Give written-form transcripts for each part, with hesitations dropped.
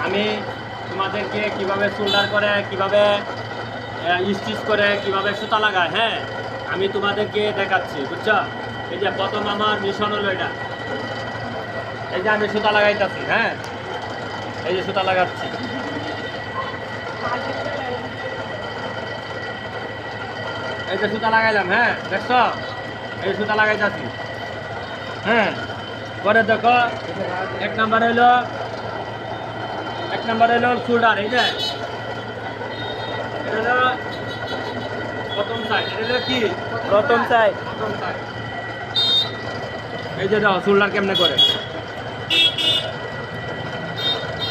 আমি তোমাদেরকে কিভাবে শোল্ডার করে, কিভাবে স্টিচ করে, কিভাবে সুতা লাগায়, হ্যাঁ আমি তোমাদেরকে দেখাচ্ছি, বুঝছো? এই যে প্রথম আমার মিশন হলো এটা। এই যে আমি সুতা লাগাইতেছি, হ্যাঁ এই যে সুতা লাগাচ্ছি। এই যে সুতা লাগাইলাম, হ্যাঁ দেখছো, এই সুতা লাগাইতেছি, হ্যাঁ। পরে দেখো এক নাম্বার হইলো শোল্ডার। এই যে এটা হলো প্রথম সাইড, এটা হলো কি প্রথম সাইড। প্রথম সাইড। এই যে দাও শোল্ডার কেমনে করে,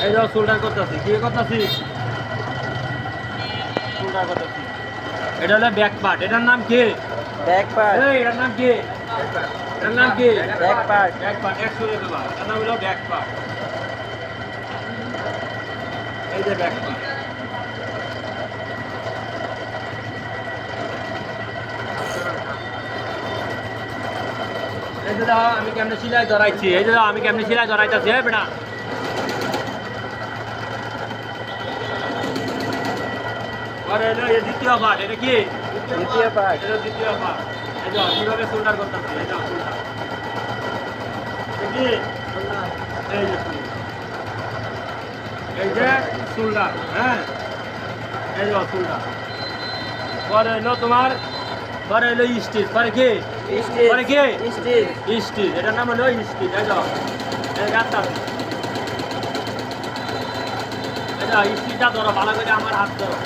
এই দাও শোল্ডার করতেছি, কি করতেছি, শোল্ডার করতেছি। এটা হলো ব্যাক পার্ট, এটার নাম কি? Back part. এই এটার নাম কি? এটার নাম কি? Back part. ব্যাক পার্ট, এক সরে দেবা, এটার নাম হলো ব্যাক পার্ট। এই যে ব্যাক পার্ট। এই যে দাও আমি কেমনে সিলাই ধরাইছি, এই যে দাও আমি কেমনে সিলাই ধরাইতেছি, হ্যাঁ বেটা। পরে হলো এই দ্বিতীয় পার্ট, এটা কি দ্বিতীয় পার্ট। এটা দ্বিতীয় পার্ট। এই যে কিভাবে শোল্ডার করতেছি, এই যে শোল্ডার, এটা কি এই যে shoulder। এই যে শোল্ডার, হ্যাঁ এই যে শোল্ডার। পরে হলো তোমার, পরে হলো স্টিচ, পরে কি স্টিচ। পরে কি স্টিচ। স্টিচ, এটার নাম হলো স্টিচ। এই যে এই গাছটা, এই যে স্টিচটা ধরো ভালো করে, আমার হাত ধরো।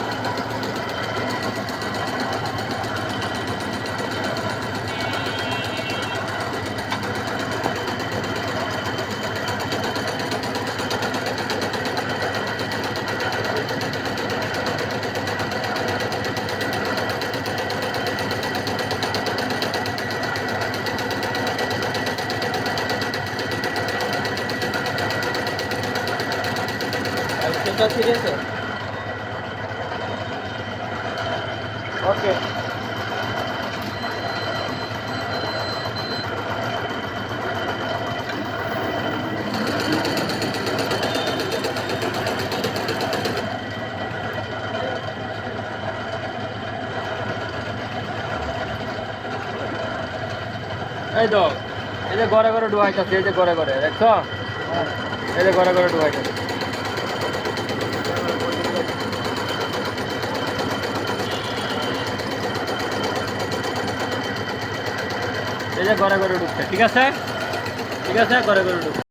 সুতা ছিঁড়েছো? ওকে। এই তো এই যে ঘরে ঘরে ডুবাইতেছে, এই যে ঘরে ঘরে দেখছো, এই যে ঘরে ঘরে ডুবাইতেছে। এই যে ঘরে ঘরে ঢুকছে, ঠিক আছে, ঠিক আছে, ঘরে ঘরে ঢুকছে।